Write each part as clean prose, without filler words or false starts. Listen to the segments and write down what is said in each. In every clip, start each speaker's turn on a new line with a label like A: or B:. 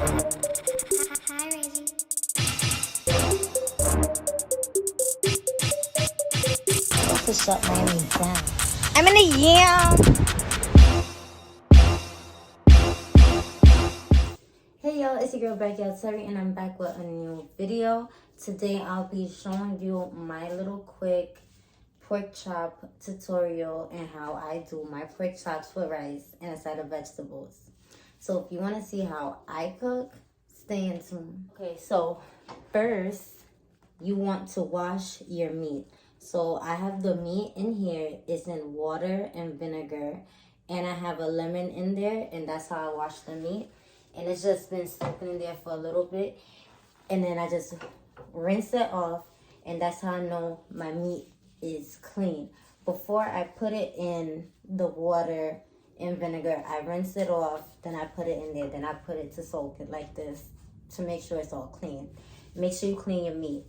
A: Hi, Reggie.
B: To shut my meat down.
A: I'm in a yam.
B: Hey y'all, it's your girl Backyard Terry and I'm back with a new video. Today I'll be showing you my little quick pork chop tutorial and how I do my pork chops with rice and a side of vegetables. So if you want to see how I cook, stay in tune. Okay, so first you want to wash your meat. So I have the meat in here. It's in water and vinegar. And I have a lemon in there. And that's how I wash the meat. And it's just been soaking in there for a little bit. And then I just rinse it off. And that's how I know my meat is clean. Before I put it in the water and vinegar, I rinse it off. Then I put it in there. Then I put it to soak it like this to make sure it's all clean. Make sure you clean your meat.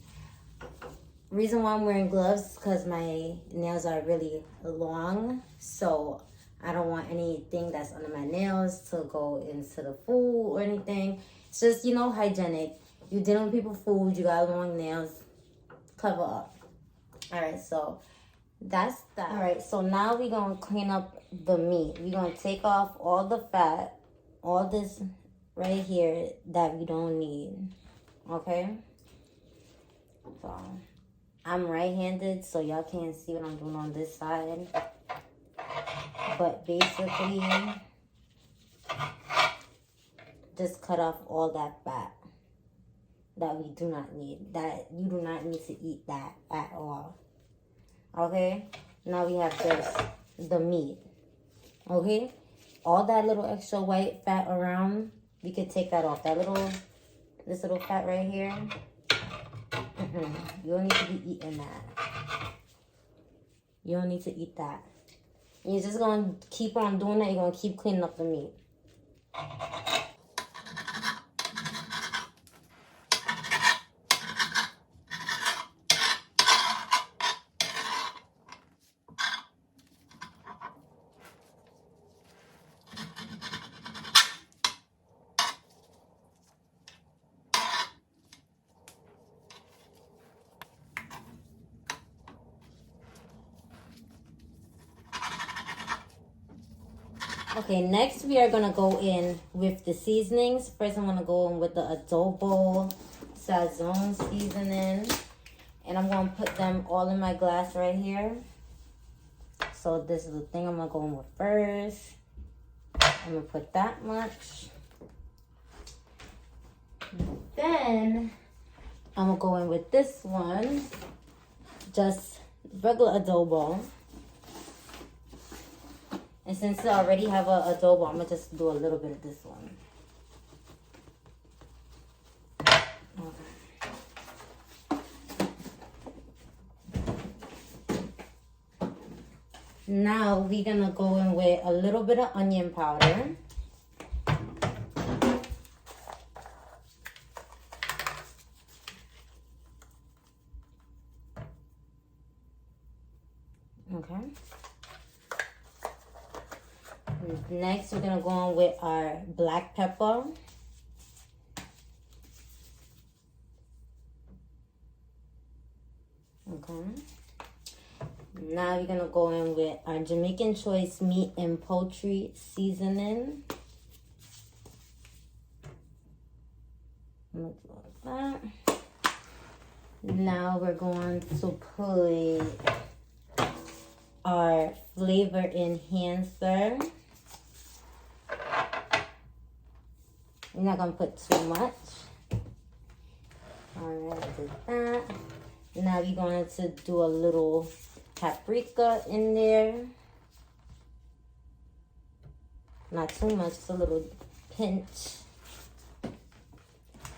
B: Reason why I'm wearing gloves is because my nails are really long, so I don't want anything that's under my nails to go into the food or anything. It's just, hygienic. You dealing with people's food, you got long nails, cover up. Alright, so that's that. Alright, so now we're going to clean up the meat. We're going to take off all the fat, all this right here that we don't need. Okay? So I'm right-handed, so y'all can't see what I'm doing on this side. But basically, just cut off all that fat that we do not need. That you do not need to eat that at all. Okay? Now we have the meat. Okay? All that little extra white fat around, we could take that off. This little fat right here. You don't need to be eating that. You don't need to eat that. You're just going to keep on doing that. You're going to keep cleaning up the meat. Okay, next we are going to go in with the seasonings. First I'm going to go in with the Adobo Sazon seasoning. And I'm going to put them all in my glass right here. So this is the thing I'm going to go in with first. I'm going to put that much. Then I'm going to go in with this one. Just regular adobo. And since I already have a adobo, I'm going to just do a little bit of this one. Okay. Now we're going to go in with a little bit of onion powder. Okay. Next, we're going to go on with our black pepper. Okay. Now we're going to go in with our Jamaican Choice meat and poultry seasoning. Like that. Now we're going to put our flavor enhancer. You're not going to put too much. Alright, did that. Now we're going to do a little paprika in there. Not too much, just a little pinch.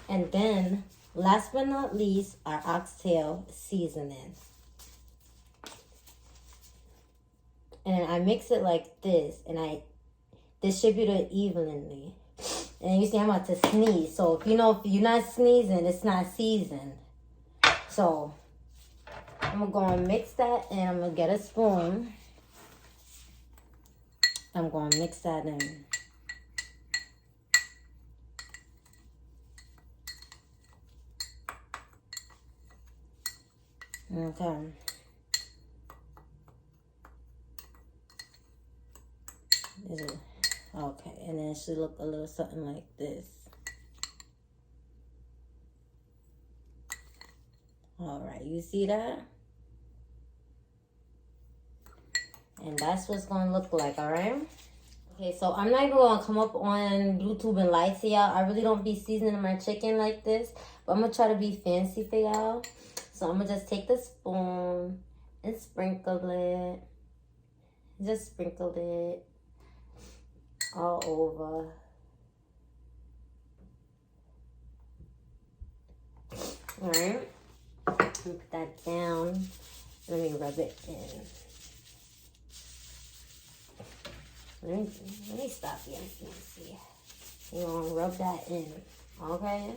B: And then, last but not least, our oxtail seasoning. And I mix it like this, and I distribute it evenly. And you see I'm about to sneeze. So if you're not sneezing, it's not seasoned. So I'm going to go and mix that, and I'm going to get a spoon. I'm going to mix that in. Okay. Okay, and then it should look a little something like this. All right, you see that? And that's what it's gonna look like, all right? Okay, so I'm not even gonna come up on YouTube and lie to y'all. I really don't be seasoning my chicken like this, but I'm gonna try to be fancy for y'all. So I'm gonna just take the spoon and sprinkle it. Just sprinkle it all over. All right, put that down. Let me rub it in. Let me stop being fancy. You're gonna rub that in, okay?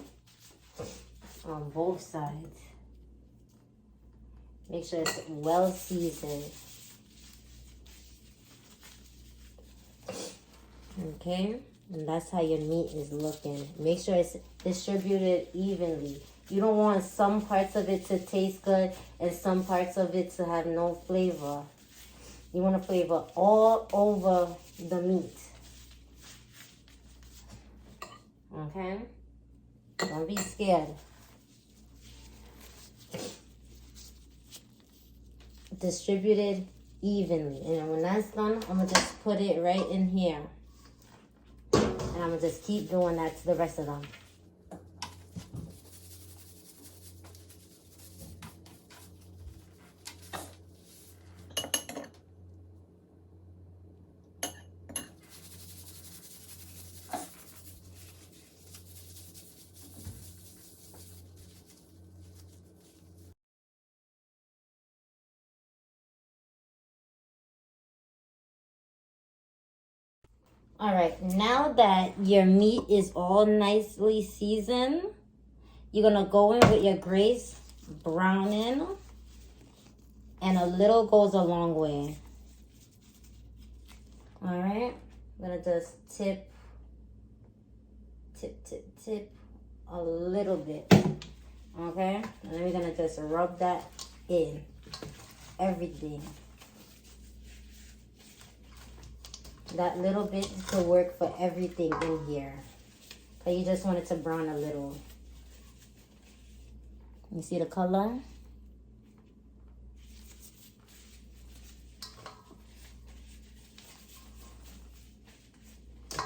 B: On both sides. Make sure it's well seasoned. Okay? And that's how your meat is looking. Make sure it's distributed evenly. You don't want some parts of it to taste good and some parts of it to have no flavor. You want to flavor all over the meat. Okay? Don't be scared. Distributed evenly. And when that's done, I'm going to just put it right in here. And I'm going to just keep doing that to the rest of them. All right, now that your meat is all nicely seasoned, you're going to go in with your grace browning, and a little goes a long way. All right, I'm going to just tip a little bit, okay? And then we're going to just rub that in, everything. That little bit could work for everything in here. But you just want it to brown a little. You see the color? Okay.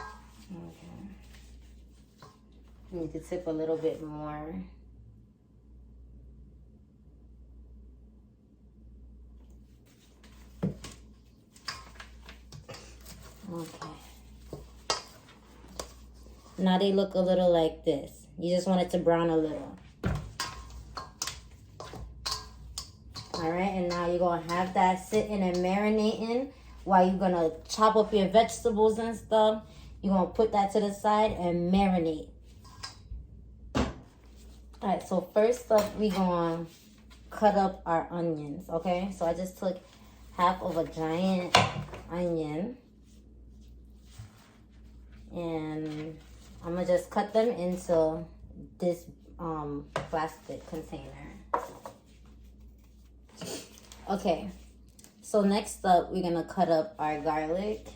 B: You need to tip a little bit more. Okay. Now they look a little like this. You just want it to brown a little. Alright, and now you're going to have that sitting and marinating while you're going to chop up your vegetables and stuff. You're going to put that to the side and marinate. Alright, so first up, we're going to cut up our onions, okay? So I just took half of a giant onion. And I'm going to just cut them into this plastic container. Okay, so next up, we're going to cut up our garlic.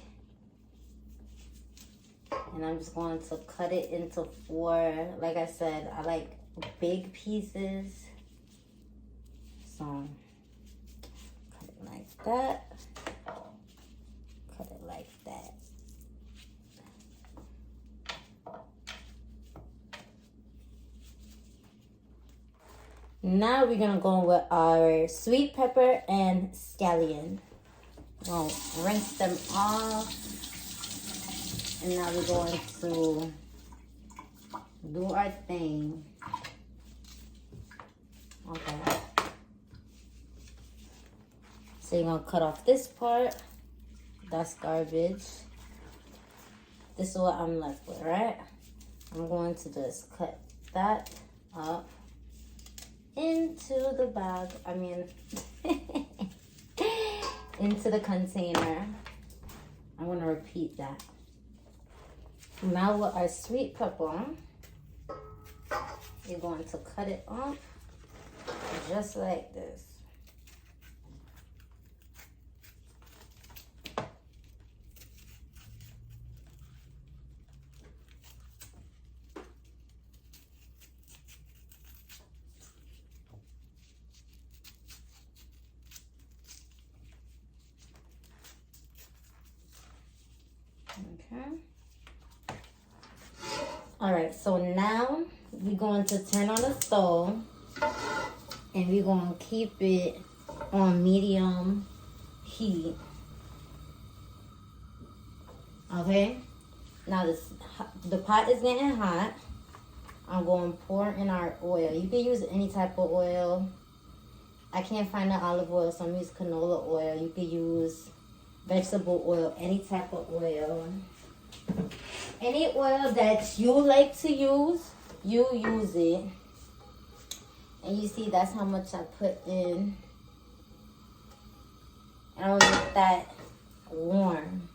B: And I'm just going to cut it into 4. Like I said, I like big pieces. So, cut it like that. Cut it like that. Now we're going to go with our sweet pepper and scallion. We'll rinse them off. And now we're going to do our thing. Okay. So you're going to cut off this part. That's garbage. This is what I'm left with, right? I'm going to just cut that up into the bag, into the container. I'm going to repeat that. Now with our sweet pepper, you're going to cut it off just like this. Okay. Alright, so now we're going to turn on the stove and we're going to keep it on medium heat. Okay, now the pot is getting hot. I'm going to pour in our oil. You can use any type of oil. I can't find the olive oil, so I'm using canola oil. You can use vegetable oil, any type of oil. Any oil that you like to use, you use it. And you see that's how much I put in. And I'm gonna get that warm.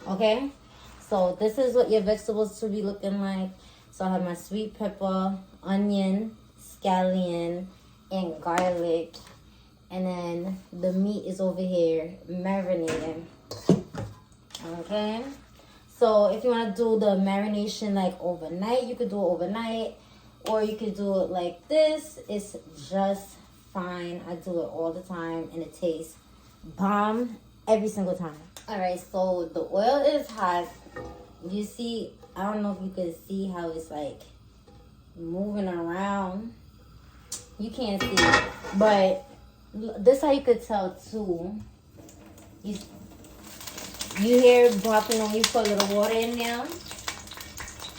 B: Okay? So this is what your vegetables should be looking like. So I have my sweet pepper, onion, scallion, and garlic. And then the meat is over here marinating. Okay? So if you want to do the marination like overnight, you could do it overnight. Or you could do it like this. It's just fine. I do it all the time and it tastes bomb every single time. Alright, so the oil is hot. You see, I don't know if you can see how it's like moving around. You can't see it, but this how you could tell too. You hear popping when you put a little water in there.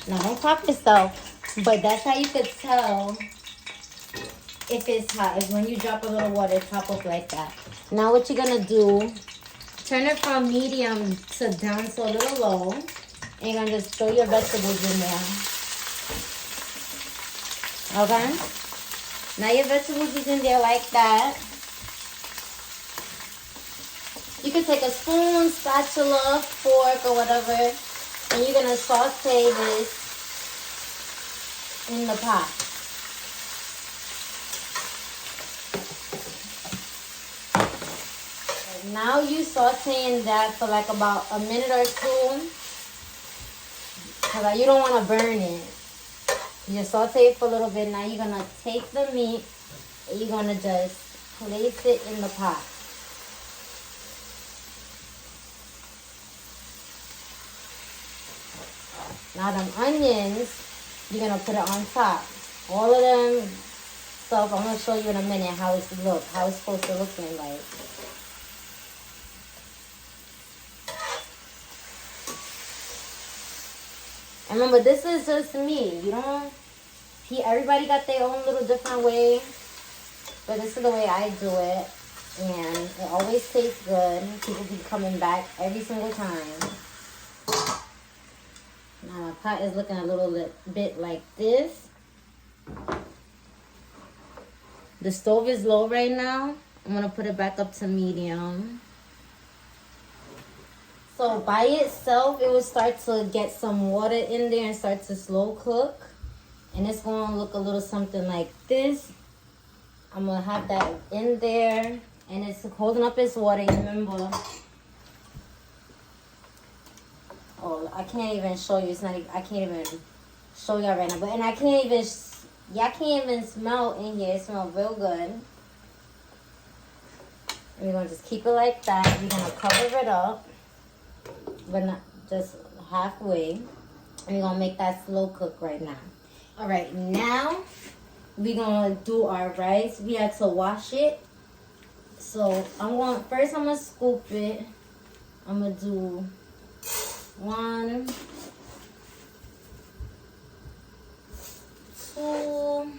B: Now don't pop yourself. But that's how you could tell if it's hot. Is when you drop a little water, it pop up like that. Now what you're going to do, turn it from medium to down to a little low. And you're going to just throw your vegetables in there. Okay? Now your vegetables is in there like that. You can take a spoon, spatula, fork, or whatever. And you're going to saute this in the pot. Now you sauteing that for like about a minute or two, because you don't want to burn it. You saute it for a little bit. Now you're gonna take the meat and you're gonna just place it in the pot. Now them onions, you're gonna put it on top. All of them stuff, I'm gonna show you in a minute how it's how it's supposed to look like. And remember, this is just me. You don't. Everybody got their own little different way, but this is the way I do it, and it always tastes good. People be coming back every single time. Now my pot is looking a little bit like this. The stove is low right now. I'm gonna put it back up to medium. So by itself, it will start to get some water in there and start to slow cook. And it's gonna look a little something like this. I'm gonna have that in there, and it's holding up its water. Remember, oh, I can't even show you. It's not. I can't even show y'all right now. But I can't even. Y'all can't even smell in here. It smells real good. And we're gonna just keep it like that. We're gonna cover it up, but not just halfway. And we're gonna make that slow cook right now. All right, now we're gonna do our rice. We have to wash it. So I'm gonna scoop it. I'm gonna do 1, 2,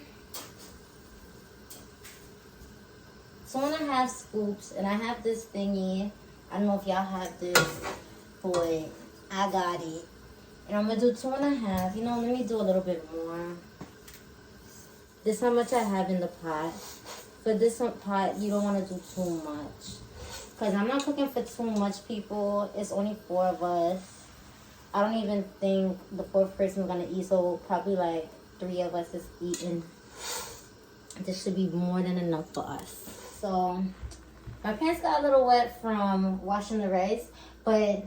B: 2.5 scoops, and I have this thingy. I don't know if y'all have this, but I got it. And I'm gonna do 2.5. You know, let me do a little bit more. This is how much I have in the pot. For this pot, you don't want to do too much, because I'm not cooking for too much people. It's only 4 of us. I don't even think the 4th person is gonna eat, so probably like 3 of us is eating. This should be more than enough for us. So my pants got a little wet from washing the rice, but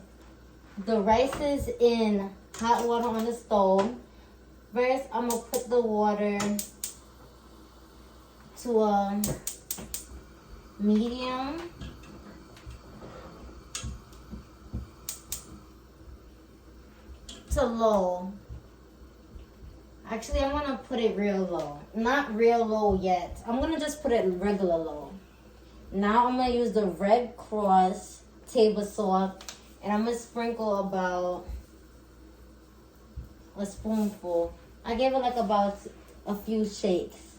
B: the rice is in hot water on the stove. First, I'm gonna put the water to a medium. to low. Actually, I want to put it real low. Not real low yet. I'm going to just put it regular low. Now I'm going to use the Red Cross table salt. And I'm going to sprinkle about a spoonful. I gave it like about a few shakes.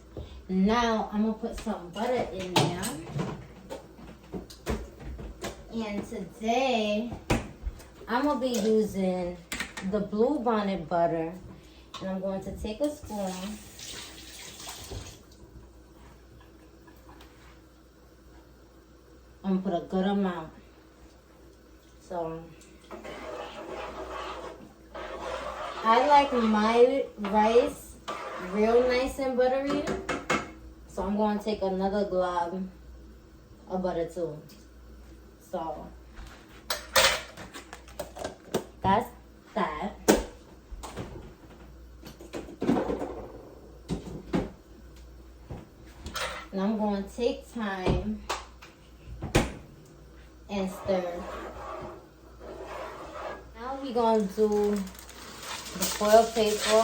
B: Now I'm going to put some butter in there. And today I'm going to be using the Blue Bonnet butter. And I'm going to take a spoon. I'm going to put a good amount. So, I like my rice real nice and buttery. So, I'm going to take another glob of butter too. So, that's that. Now I'm going to take time and stir. Now we're going to do the foil paper.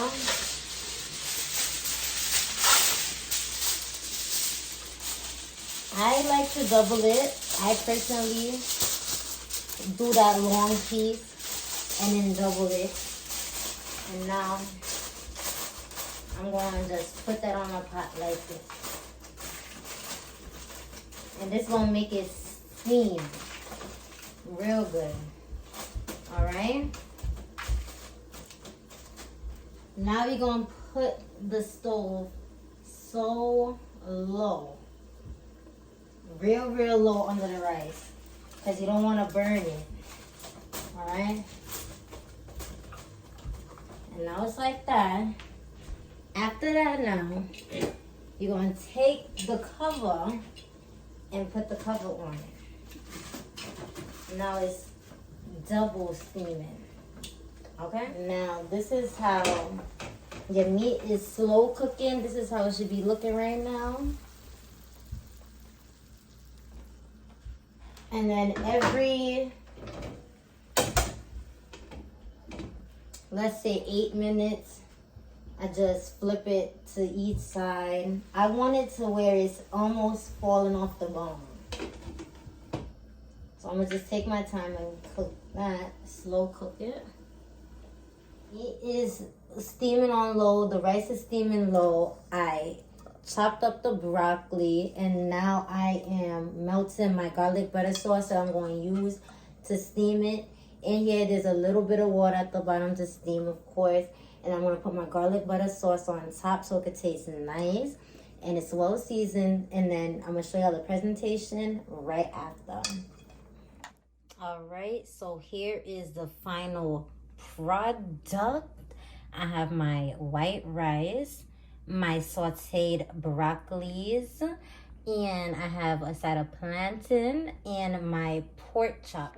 B: I like to double it. I personally do that long piece and then double it. And now I'm going to just put that on a pot like this. And this gonna make it steam real good. Alright? Now you're gonna put the stove so low. Real low under the rice. Because you don't want to burn it. Alright? And now it's like that. After that now, you're gonna take the cover and put the cover on it. Now it's double steaming. Okay? Now this is how your meat is slow cooking. This is how it should be looking right now. And then every, let's say 8 minutes, I just flip it to each side. I want it to where it's almost falling off the bone. So I'm going to just take my time and cook that. Slow cook it. It is steaming on low. The rice is steaming low. I chopped up the broccoli. And now I am melting my garlic butter sauce that I'm going to use to steam it. In here, there's a little bit of water at the bottom to steam, of course. And I'm going to put my garlic butter sauce on top so it could taste nice. And it's well seasoned. And then I'm going to show y'all the presentation right after. Alright, so here is the final product. I have my white rice, my sauteed broccolis, and I have a side of plantain and my pork chop.